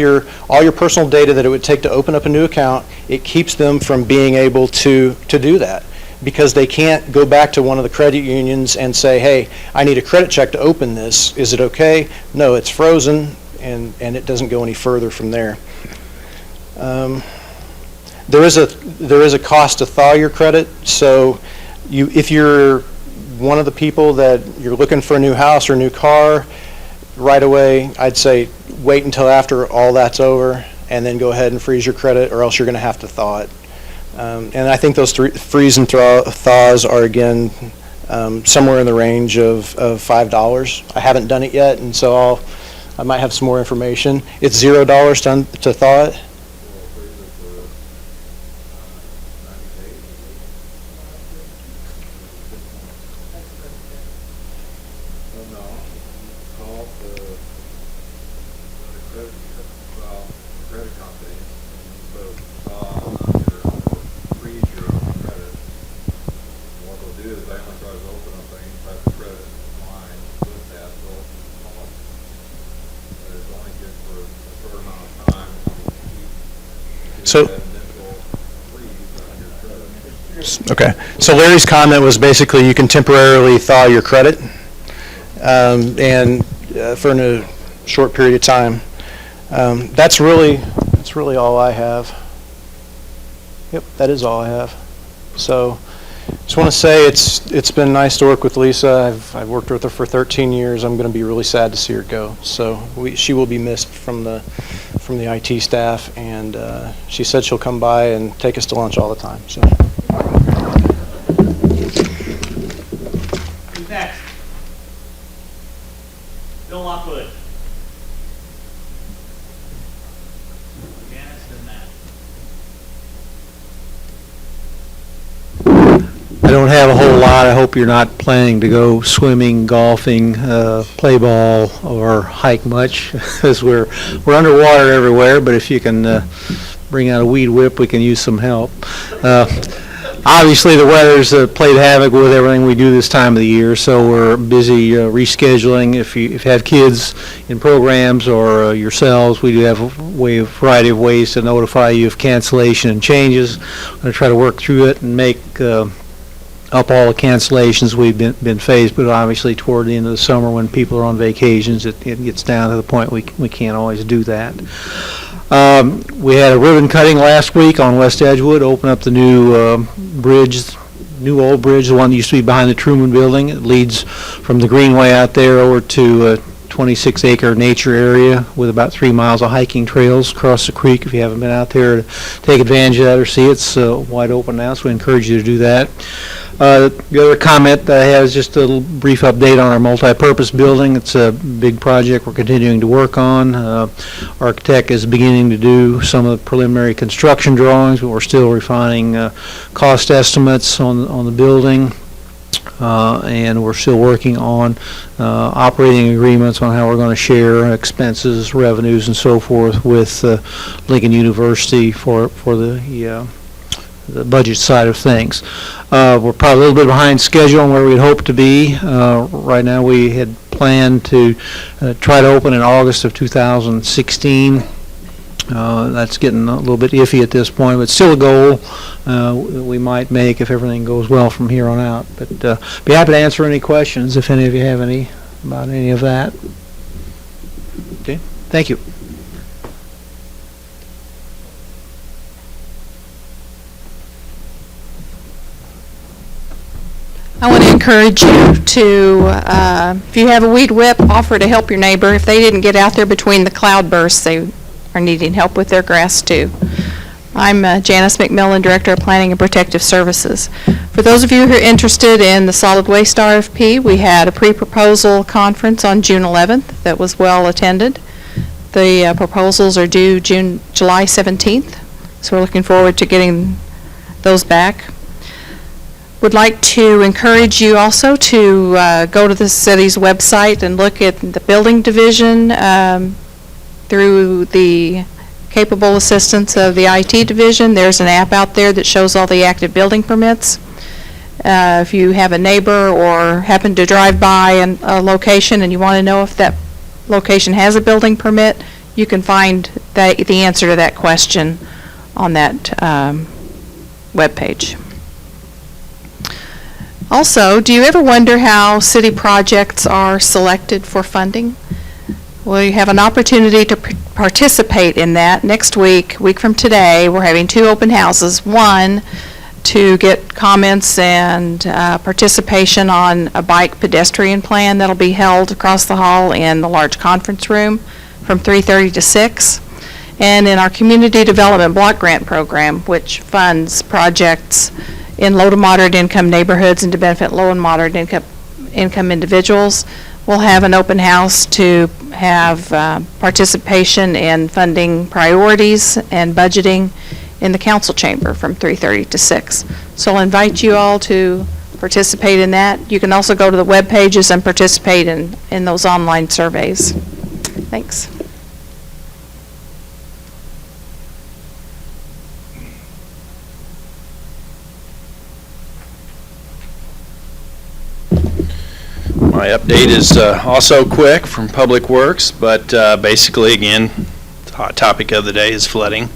all your personal data that it would take to open up a new account. It keeps them from being able to do that because they can't go back to one of the credit unions and say, hey, I need a credit check to open this. Is it okay? No, it's frozen, and it doesn't go any further from there. There is a cost to thaw your credit. So if you're one of the people that you're looking for a new house or a new car, right away, I'd say wait until after all that's over and then go ahead and freeze your credit, or else you're going to have to thaw it. And I think those freeze and thaws are, again, somewhere in the range of $5. I haven't done it yet, and so I might have some more information. It's $0 to thaw it. Okay. So Larry's comment was basically you can temporarily thaw your credit, and for a short period of time. That's really all I have. Yep, that is all I have. So, just want to say it's been nice to work with Lisa. I've worked with her for 13 years. I'm going to be really sad to see her go. So she will be missed from the IT staff, and she said she'll come by and take us to lunch all the time. So. Who's next? Bill Lockwood. Janice and Matt. I don't have a whole lot. I hope you're not planning to go swimming, golfing, play ball, or hike much, because we're underwater everywhere. But if you can bring out a weed whip, we can use some help. Obviously, the weather's played havoc with everything we do this time of the year, so we're busy rescheduling. If you have kids in programs or yourselves, we do have a variety of ways to notify you of cancellation and changes. I'm going to try to work through it and make up all the cancellations we've been faced, but obviously toward the end of the summer when people are on vacations, it gets down to the point we can't always do that. We had a ribbon cutting last week on West Edgewood, open up the new old bridge, the one that used to be behind the Truman Building. It leads from the Greenway out there over to a 26-acre nature area with about 3 miles of hiking trails across the creek. If you haven't been out there to take advantage of that or see it, it's wide open now, so we encourage you to do that. The other comment that I have is just a little brief update on our multi-purpose building. It's a big project we're continuing to work on. Architect is beginning to do some of the preliminary construction drawings, but we're still refining cost estimates on the building. And we're still working on operating agreements on how we're going to share expenses, revenues, and so forth with Lincoln University for the budget side of things. We're probably a little bit behind schedule on where we'd hoped to be. Right now we had planned to try to open in August of 2016. That's getting a little bit iffy at this point, but still a goal that we might make if everything goes well from here on out. But be happy to answer any questions if any of you have any about any of that. Okay, thank you. I want to encourage you to, if you have a weed whip, offer to help your neighbor. If they didn't get out there between the cloudbursts, they are needing help with their grass too. I'm Janice McMillan, Director of Planning and Protective Services. For those of you who are interested in the solid waste RFP, we had a pre-proposal conference on June 11th that was well attended. The proposals are due July 17th, so we're looking forward to getting those back. Would like to encourage you also to go to the city's website and look at the building division through the capable assistance of the IT division. There's an app out there that shows all the active building permits. If you have a neighbor or happen to drive by a location and you want to know if that location has a building permit, you can find the answer to that question on that webpage. Also, do you ever wonder how city projects are selected for funding? Well, you have an opportunity to participate in that. Next week from today, we're having 2 open houses. One, to get comments and participation on a bike pedestrian plan that'll be held across the hall in the large conference room from 3:30 to 6. And in our Community Development Block Grant Program, which funds projects in low to moderate income neighborhoods and to benefit low and moderate income individuals, we'll have an open house to have participation in funding priorities and budgeting in the council chamber from 3:30 to 6. So I'll invite you all to participate in that. You can also go to the web pages and participate in those online surveys. Thanks. My update is also quick from Public Works, but basically, again, the hot topic of the day is flooding.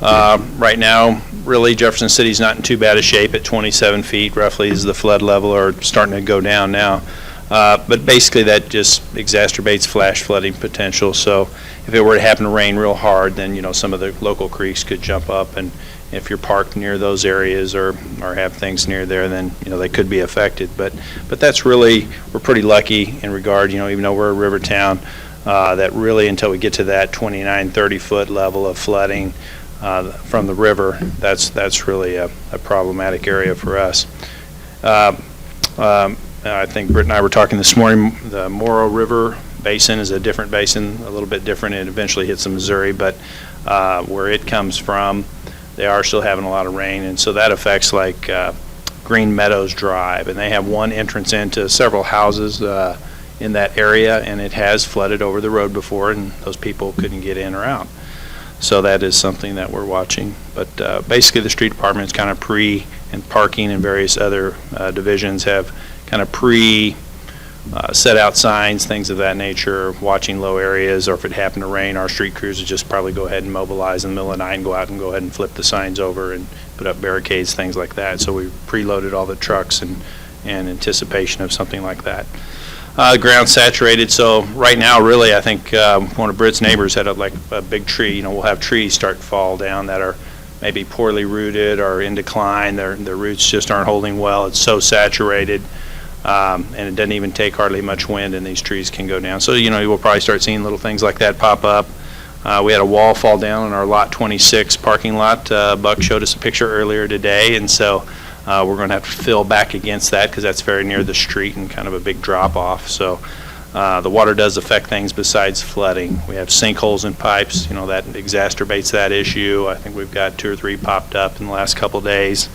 Right now, really, Jefferson City's not in too bad a shape at 27 feet, roughly, is the flood level, or starting to go down now. But basically, that just exacerbates flash flooding potential. So if it were to happen to rain real hard, then, you know, some of the local creeks could jump up, and if you're parked near those areas or have things near there, then, you know, they could be affected. But that's really, we're pretty lucky in regard, you know, even though we're a river town, that really until we get to that 29, 30 foot level of flooding from the river, that's really a problematic area for us. I think Britt and I were talking this morning, the Morrow River Basin is a different basin, a little bit different. It eventually hits the Missouri, but where it comes from, they are still having a lot of rain, and so that affects like Green Meadows Drive, and they have one entrance into several houses in that area, and it has flooded over the road before, and those people couldn't get in or out. So that is something that we're watching. But basically the street department's kind of and parking and various other divisions have kind of set out signs, things of that nature, watching low areas, or if it happened to rain, our street crews would just probably go ahead and mobilize in the middle of the night and go out and go ahead and flip the signs over and put up barricades, things like that. So we preloaded all the trucks in anticipation of something like that. The ground's saturated, so right now, really, I think one of Britt's neighbors had a big tree. You know, we'll have trees start to fall down that are maybe poorly rooted or in decline. Their roots just aren't holding well. It's so saturated. And it doesn't even take hardly much wind, and these trees can go down. So, you know, you will probably start seeing little things like that pop up. We had a wall fall down in our Lot 26 parking lot. Buck showed us a picture earlier today, and so we're going to have to fill back against that because that's very near the street and kind of a big drop-off. So the water does affect things besides flooding. We have sinkholes in pipes. You know, that exacerbates that issue. I think we've got 2 or 3 popped up in the last couple of days.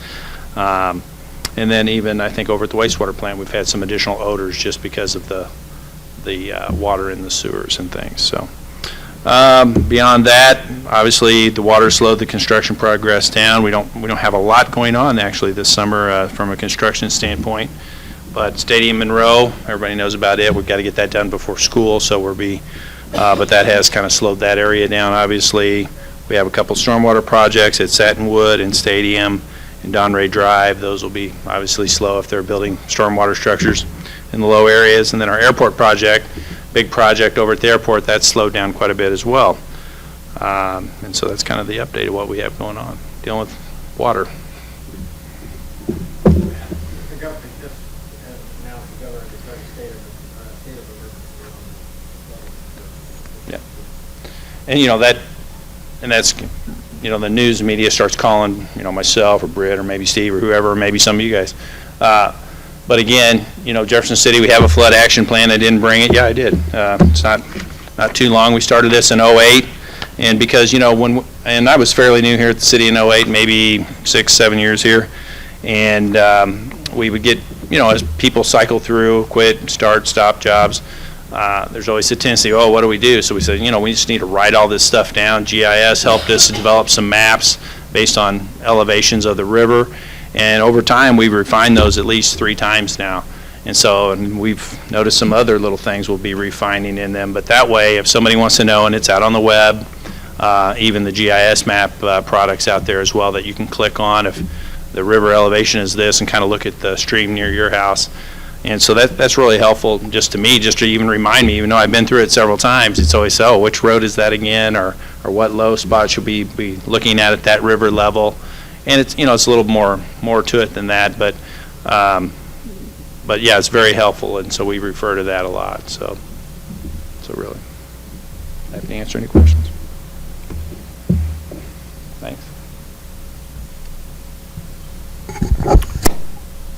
And then even, I think, over at the wastewater plant, we've had some additional odors just because of the water in the sewers and things. So beyond that, obviously, the water slowed the construction progress down. We don't have a lot going on, actually, this summer from a construction standpoint. But Stadium Monroe, everybody knows about it. We've got to get that done before school, so but that has kind of slowed that area down, obviously. We have a couple stormwater projects at Satinwood and Stadium and Don Ray Drive. Those will be obviously slow if they're building stormwater structures in the low areas. And then our airport project, big project over at the airport, that's slowed down quite a bit as well. And so that's kind of the update of what we have going on, dealing with water. And, that's, the news media starts calling, myself or Britt or maybe Steve or whoever, or maybe some of you guys. But again, Jefferson City, we have a flood action plan. I didn't bring it. Yeah, I did. It's not too long. We started this in '08. And because, and I was fairly new here at the city in '08, maybe 6, 7 years here. And we would get, as people cycle through, quit, start, stop jobs, there's always a tendency, what do we do? So we said, we just need to write all this stuff down. GIS helped us to develop some maps based on elevations of the river. And over time, we've refined those at least 3 times now. And we've noticed some other little things we'll be refining in them. But that way, if somebody wants to know, and it's out on the web, even the GIS map products out there as well that you can click on if the river elevation is this and kind of look at the stream near your house. And so that's really helpful just to me, just to even remind me, even though I've been through it several times, it's always, which road is that again, or what low spot should we be looking at that river level. And it's, it's a little more to it than that, but yeah, it's very helpful, and so we refer to that a lot, so really. I have to answer any questions. Thanks.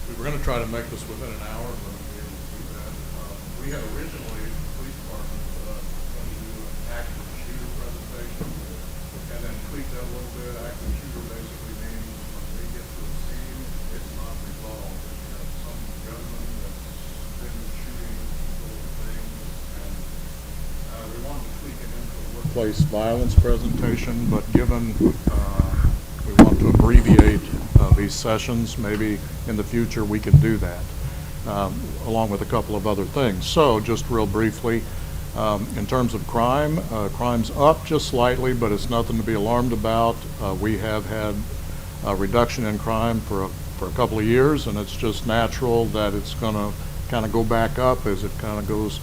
We were going to try to make this within an hour, but we able to do that. We had originally, the police department, going to do an active shooter presentation and then tweak that a little bit. Active shooter basically means when we get to the scene, it's not resolved. You have some gunman that's been shooting little things, and we wanted to tweak it into a workplace violence presentation, but given we want to abbreviate these sessions, maybe in the future we can do that, along with a couple of other things. So just real briefly, in terms of crime, crime's up just slightly, but it's nothing to be alarmed about. We have had a reduction in crime for a couple of years, and it's just natural that it's going to kind of go back up as it kind of goes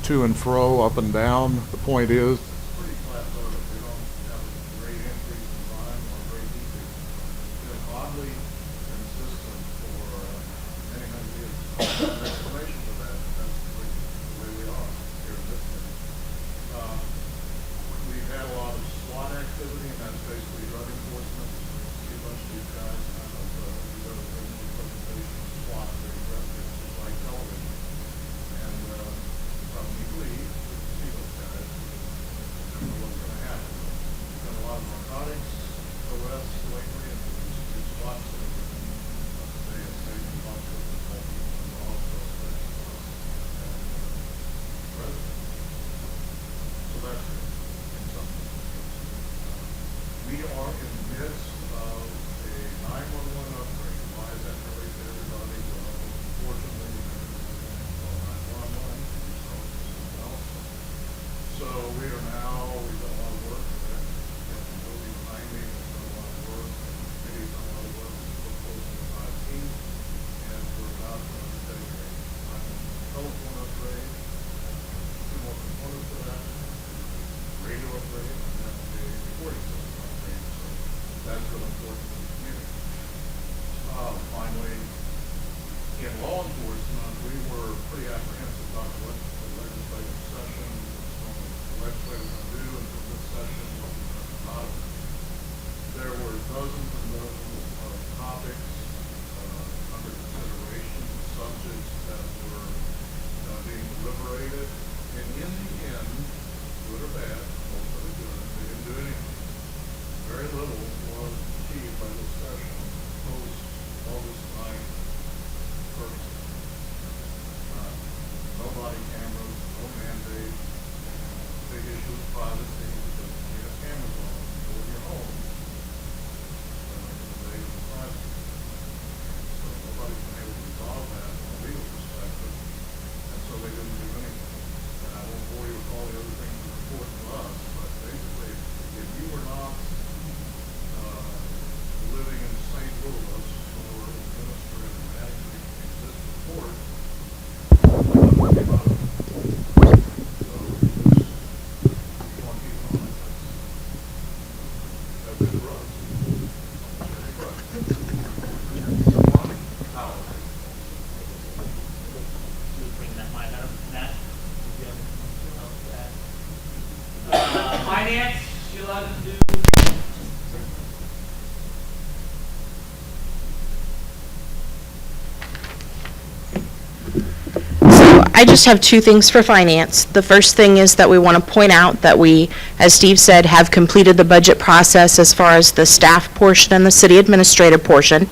to and fro, up and down. The point is, pretty plateaued. We don't have a great increase in crime or a great decrease. It's been oddly consistent for many, many years. There's an explanation for that. That's the way we are here in this city. We've had a lot of SWAT activity, and that's basically drug enforcement. You see a bunch of these guys kind of do a presentation of SWAT. They're dressed just like television. And from Lee, you see those guys. You don't know what's going to happen. We've done a lot of narcotics arrests lately, and these SWAT things. They have saved a lot of people, and all suspects and residents. So that's good in some cases. We are in the midst of a 911 upgrade. Why is that related to everybody? Well, fortunately, we've done so we are now, we've done a lot of work. We'll be behind me, we've done a lot of work. Maybe done a lot of work. We're close to 15, and we're about to undertake a telephone upgrade. 2 more components to that. Radio upgrade, and then a recording system upgrade. So that's really important to the community. Finally, in law enforcement, we were pretty apprehensive about what the legislative session was going to do until this session, what was going to come out of it. There were dozens and dozens of topics under consideration, subjects that were being deliberated, and in the end, good or bad, most of it good, they didn't do anything. Very little was achieved by this session post-August 9th. No body cameras, no mandate, big issue of privacy, because when you have cameras on, you go in your home, they have privacy. So nobody's been able to resolve that from a legal perspective, and so they didn't do anything. And I won't bore you with all the other things that are important to us, but basically, if you were not living in St. Louis or administering and managing this report, My I just have two things for finance. The first thing is that we want to point out that we, as Steve said, have completed the budget process as far as the staff portion and the city administrator portion.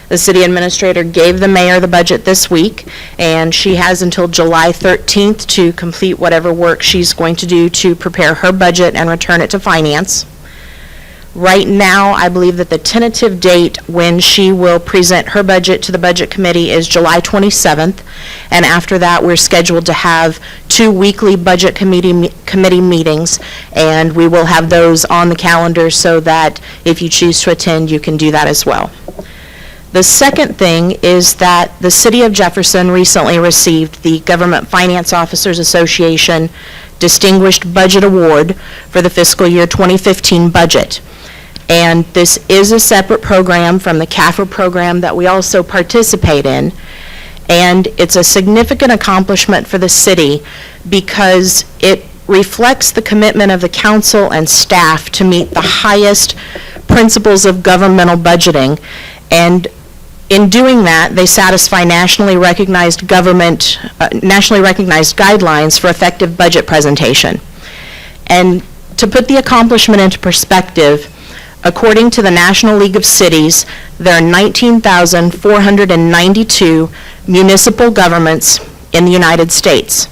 The city administrator gave the mayor the budget this week, and she has until July 13th to complete whatever work she's going to do to prepare her budget and return it to finance. Right now, I believe that the tentative date when she will present her budget to the Budget Committee is July 27th, and after that, we're scheduled to have 2 weekly Budget Committee meetings, and we will have those on the calendar so that if you choose to attend, you can do that as well. The second thing is that the City of Jefferson recently received the Government Finance Officers Association Distinguished Budget Award for the fiscal year 2015 budget. And this is a separate program from the CAFR program that we also participate in. And it's a significant accomplishment for the city because it reflects the commitment of the council and staff to meet the highest principles of governmental budgeting. And in doing that, they satisfy nationally recognized guidelines for effective budget presentation. And to put the accomplishment into perspective, according to the National League of Cities, there are 19,492 municipal governments in the United States.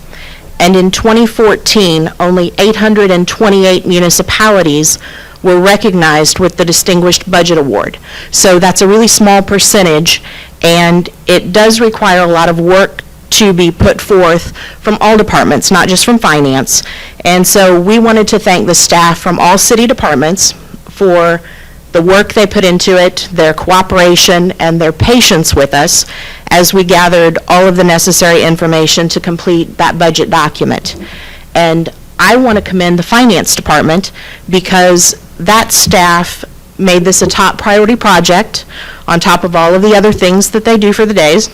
And in 2014, only 828 municipalities were recognized with the Distinguished Budget Award. So that's a really small percentage, and it does require a lot of work to be put forth from all departments, not just from finance. And so we wanted to thank the staff from all city departments for the work they put into it, their cooperation, and their patience with us as we gathered all of the necessary information to complete that budget document. And I want to commend the finance department because that staff made this a top priority project on top of all of the other things that they do for the days.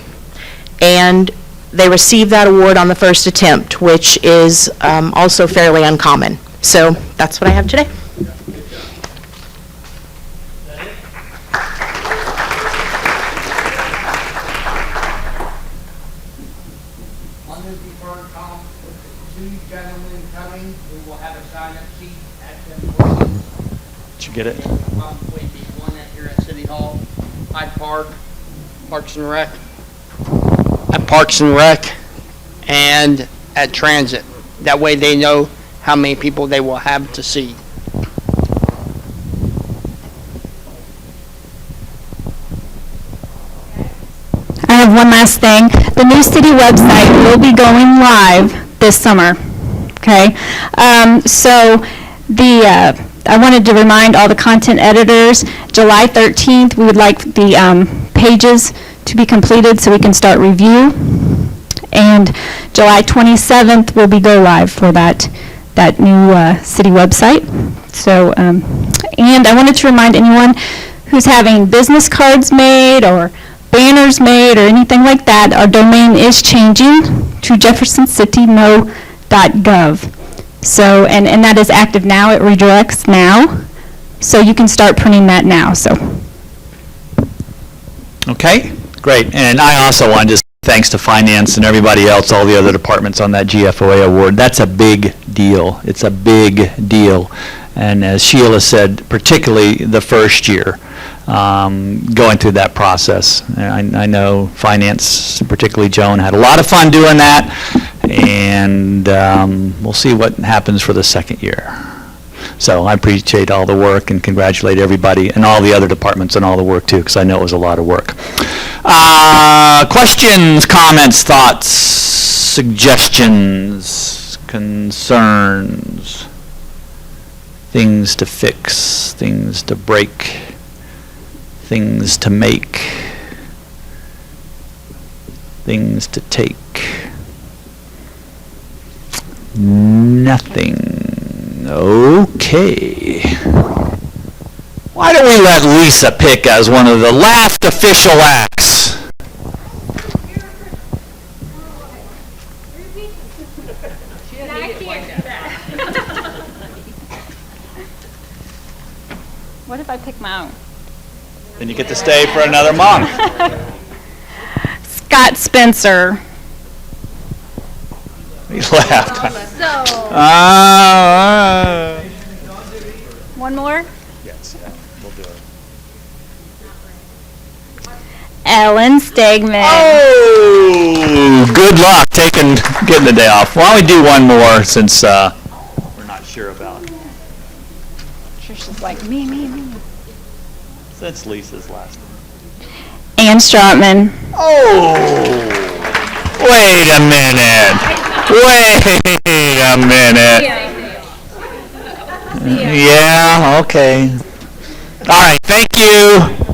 And they received that award on the first attempt, which is also fairly uncommon. So that's what I have today. On the deferred comp, with the 2 gentlemen coming, we will have a sign-up sheet at the Did you get it? probably be one at here at City Hall, Hyde Park, Parks and Rec. At Parks and Rec and at Transit. That way they know how many people they will have to see. I have one last thing. The new city website will be going live this summer, okay? I wanted to remind all the content editors, July 13th, we would like the pages to be completed so we can start review. And July 27th will be go live for that new city website. So, and I wanted to remind anyone who's having business cards made or banners made or anything like that, our domain is changing to jeffersoncityknow.gov. So, and that is active now, it redirects now, so you can start printing that now, so. Okay, great. And I also wanted to say thanks to finance and everybody else, all the other departments on that GFOA award. That's a big deal. It's a big deal. And as Sheila said, particularly the first year, going through that process. I know finance, particularly Joan, had a lot of fun doing that, and we'll see what happens for the second year. So I appreciate all the work and congratulate everybody and all the other departments on all the work too, because I know it was a lot of work. Questions, comments, thoughts, suggestions, concerns, things to fix, things to break, things to make, things to take. Nothing. Okay. Why don't we let Lisa pick as one of the last official acts? What if I pick my own? Then you get to stay for another month. Scott Spencer. He laughed. One more? Yes, we'll do it. Ellen Stegman. Oh, good luck getting the day off. Why don't we do one more since we're not sure about it. Trisha's like, me. Since Lisa's last name. Ann Strotman. Oh, wait a minute. Wait a minute. Yeah, okay. All right, thank you.